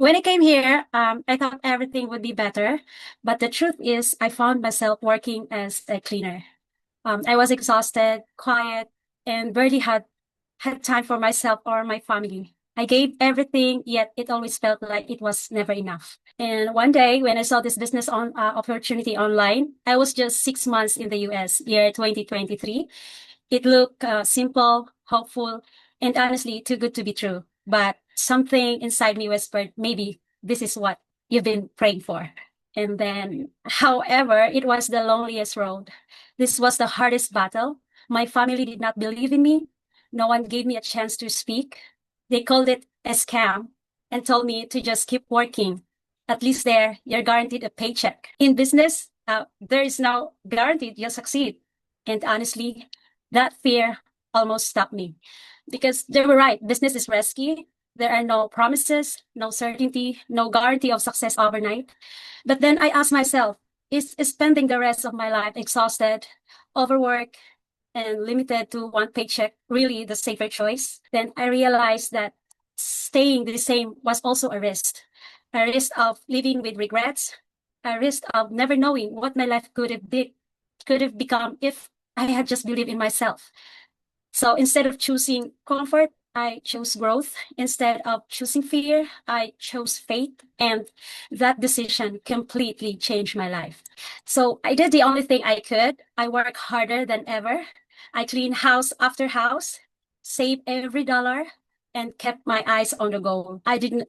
When I came here, I thought everything would be better, but the truth is, I found myself working as a cleaner. I was exhausted, quiet, and barely had time for myself or my family. I gave everything, yet it always felt like it was never enough. And one day, when I saw this business opportunity online, I was just 6 months in the US, year 2023. It looked simple, hopeful, and honestly too good to be true. But something inside me whispered, maybe this is what you've been praying for. And then, however, it was the loneliest road. This was the hardest battle. My family did not believe in me. No one gave me a chance to speak. They called it a scam and told me to just keep working. At least there, you're guaranteed a paycheck. In business, there is no guaranteed you'll succeed. And honestly, that fear almost stopped me because they were right. Business is risky. There are no promises, no certainty, no guarantee of success overnight. But then I asked myself, is spending the rest of my life exhausted, overworked, and limited to one paycheck really the safer choice? Then I realized that staying the same was also a risk of living with regrets, a risk of never knowing what my life could have become if I had just believed in myself. So instead of choosing comfort, I chose growth. Instead of choosing fear, I chose faith. And that decision completely changed my life. So I did the only thing I could. I worked harder than ever. I cleaned house after house, saved every dollar, and kept my eyes on the goal. I didn't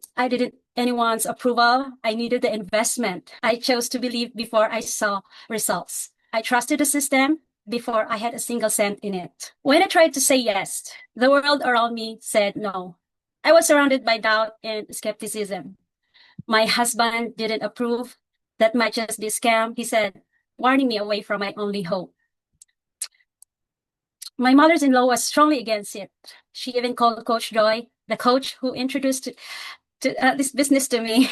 anyone's approval. I needed the investment. I chose to believe before I saw results. I trusted the system before I had a single cent in it. When I tried to say yes, the world around me said no. I was surrounded by doubt and skepticism. My husband didn't approve. That might just be a scam, he said, warning me away from my only hope. My mother-in-law was strongly against it. She even called Coach Joy, the coach who introduced this business to me.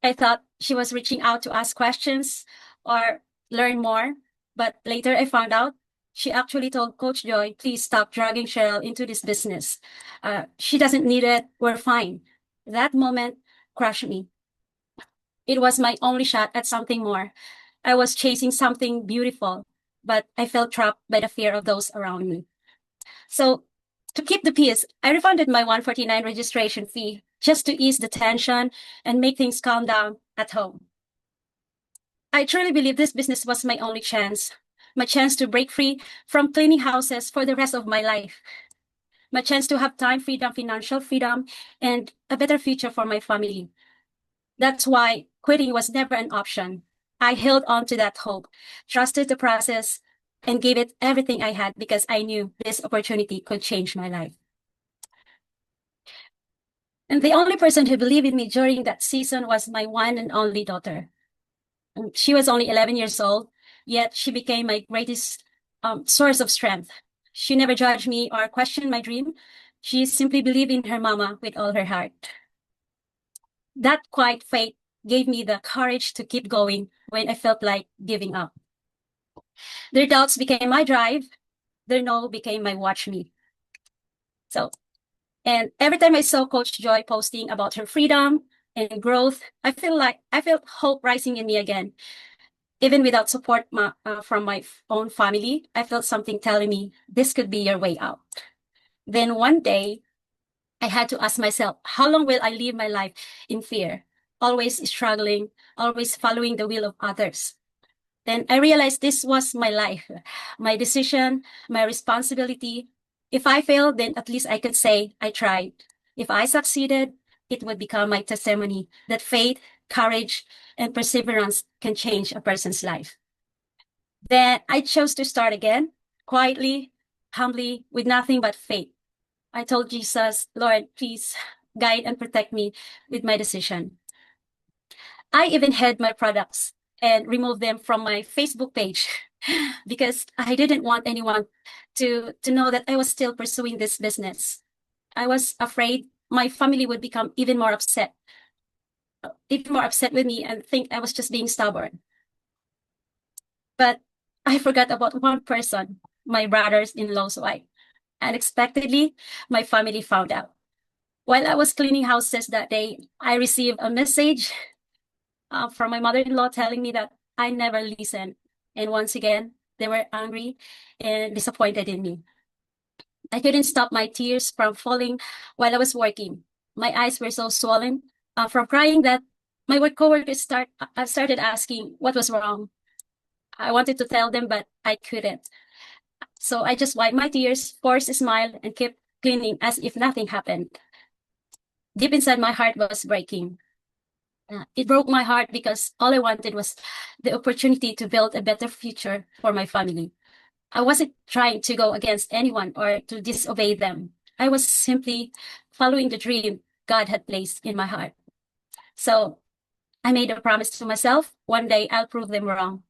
I thought she was reaching out to ask questions or learn more, but later I found out she actually told Coach Joy, please stop dragging Cheryl into this business. She doesn't need it. We're fine. That moment crushed me. It was my only shot at something more. I was chasing something beautiful, but I felt trapped by the fear of those around me. So to keep the peace, I refunded my 149 registration fee just to ease the tension and make things calm down at home. I truly believe this business was my chance to break free from cleaning houses for the rest of my life, my chance to have time freedom, financial freedom, and a better future for my family. That's why quitting was never an option. I held on to that hope, trusted the process, and gave it everything I had because I knew this opportunity could change my life. And the only person who believed in me during that season was my one and only daughter. And she was only 11 years old, yet she became my greatest source of strength. She never judged me or questioned my dream. She simply believed in her mama with all her heart. That quiet faith gave me the courage to keep going when I felt like giving up. Their doubts became my drive. Their no became my watch me. And every time I saw Coach Joy posting about her freedom and growth, I felt hope rising in me again. Even without support from my own family, I felt something telling me this could be your way out. Then one day, I had to ask myself, how long will I live my life in fear, always struggling, always following the will of others? Then I realized this was my life, my decision, my responsibility. If I failed, then at least I could say I tried. If I succeeded, it would become my testimony that faith, courage, and perseverance can change a person's life. Then I chose to start again, quietly, humbly, with nothing but faith. I told Jesus, Lord, please guide and protect me with my decision. I even hid my products and removed them from my Facebook page because I didn't want anyone to know that I was still pursuing this business. I was afraid my family would become even more upset with me and think I was just being stubborn. But I forgot about one person, my brother's in-law's wife. Unexpectedly, my family found out. While I was cleaning houses that day, I received a message from my mother-in-law telling me that I never listened. And once again, they were angry and disappointed in me. I couldn't stop my tears from falling while I was working. My eyes were so swollen from crying that my work coworkers started asking what was wrong. I wanted to tell them, but I couldn't. So I just wiped my tears, forced a smile, and kept cleaning as if nothing happened. Deep inside, my heart was breaking. It broke my heart because all I wanted was the opportunity to build a better future for my family. I wasn't trying to go against anyone or to disobey them. I was simply following the dream God had placed in my heart. So I made a promise to myself, one day I'll prove them wrong.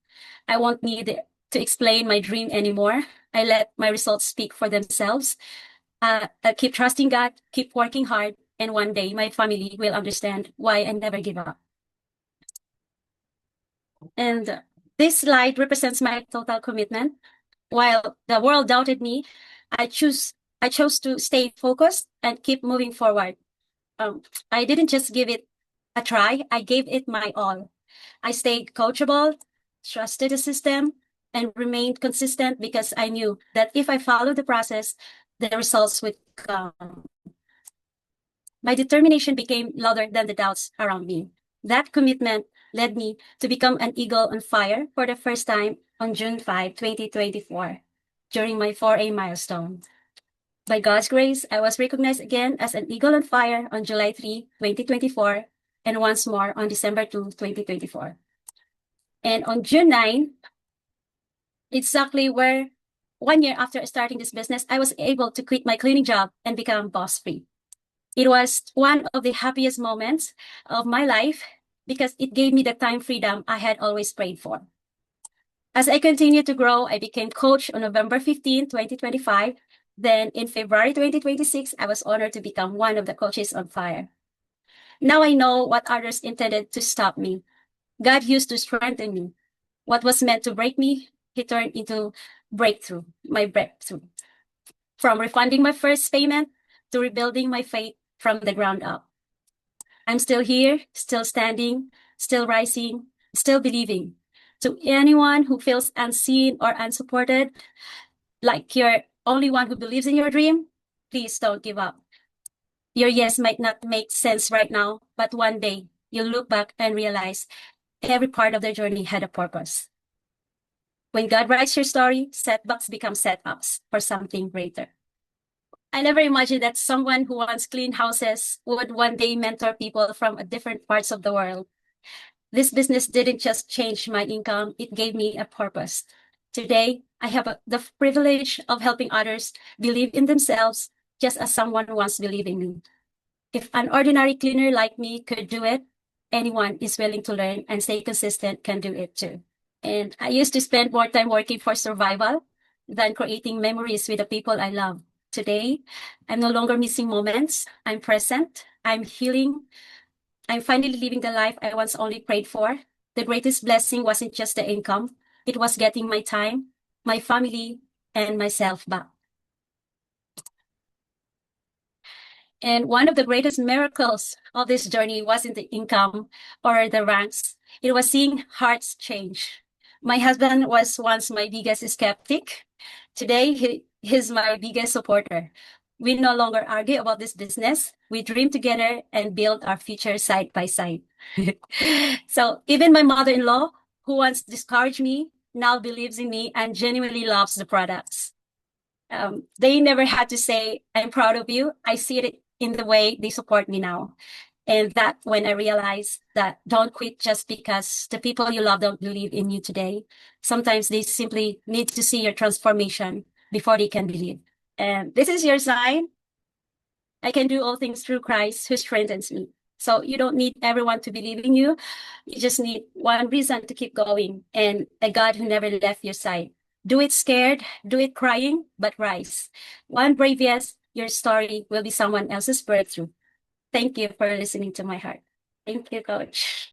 I won't need to explain my dream anymore. I let my results speak for themselves. I keep trusting God, keep working hard, and one day my family will understand why I never give up. And this slide represents my total commitment. While the world doubted me, I chose to stay focused and keep moving forward. I didn't just give it a try, I gave it my all. I stayed coachable, trusted the system, and remained consistent because I knew that if I followed the process, the results would come. My determination became louder than the doubts around me. That commitment led me to become an eagle on fire for the first time on June 5, 2024, during my 4A milestone. By God's grace, I was recognized again as an eagle on fire on July 3, 2024, and once more on December 2, 2024. And on June 9, exactly where 1 year after starting this business, I was able to quit my cleaning job and become boss free. It was one of the happiest moments of my life because it gave me the time freedom I had always prayed for. As I continued to grow, I became coach on November 15, 2025. Then in February 2026, I was honored to become one of the coaches on fire. Now I know what others intended to stop me. God used to strengthen me. What was meant to break me, He turned into my breakthrough. From refunding my first payment to rebuilding my faith from the ground up. I'm still here, still standing, still rising, still believing. To anyone who feels unseen or unsupported, like you're only one who believes in your dream, please don't give up. Your yes might not make sense right now, but one day you'll look back and realize every part of the journey had a purpose. When God writes your story, setbacks become setups for something greater. I never imagined that someone who once cleaned houses would one day mentor people from different parts of the world. This business didn't just change my income, it gave me a purpose. Today, I have the privilege of helping others believe in themselves just as someone once believed in me. If an ordinary cleaner like me could do it, anyone is willing to learn and stay consistent can do it too. And I used to spend more time working for survival than creating memories with the people I love. Today, I'm no longer missing moments. I'm present. I'm healing. I'm finally living the life I once only prayed for. The greatest blessing wasn't just the income. It was getting my time, my family, and myself back. And one of the greatest miracles of this journey wasn't the income or the ranks. It was seeing hearts change. My husband was once my biggest skeptic. Today, he's my biggest supporter. We no longer argue about this business. We dream together and build our future side by side. So even my mother-in-law, who once discouraged me, now believes in me and genuinely loves the products. They never had to say, I'm proud of you. I see it in the way they support me now. And that when I realized that don't quit just because the people you love don't believe in you today. Sometimes they simply need to see your transformation before they can believe. And this is your sign. I can do all things through Christ who strengthens me. So you don't need everyone to believe in you. You just need one reason to keep going and a God who never left your side. Do it scared, do it crying, but rise. One brave yes, your story will be someone else's breakthrough. Thank you for listening to my heart. Thank you, Coach.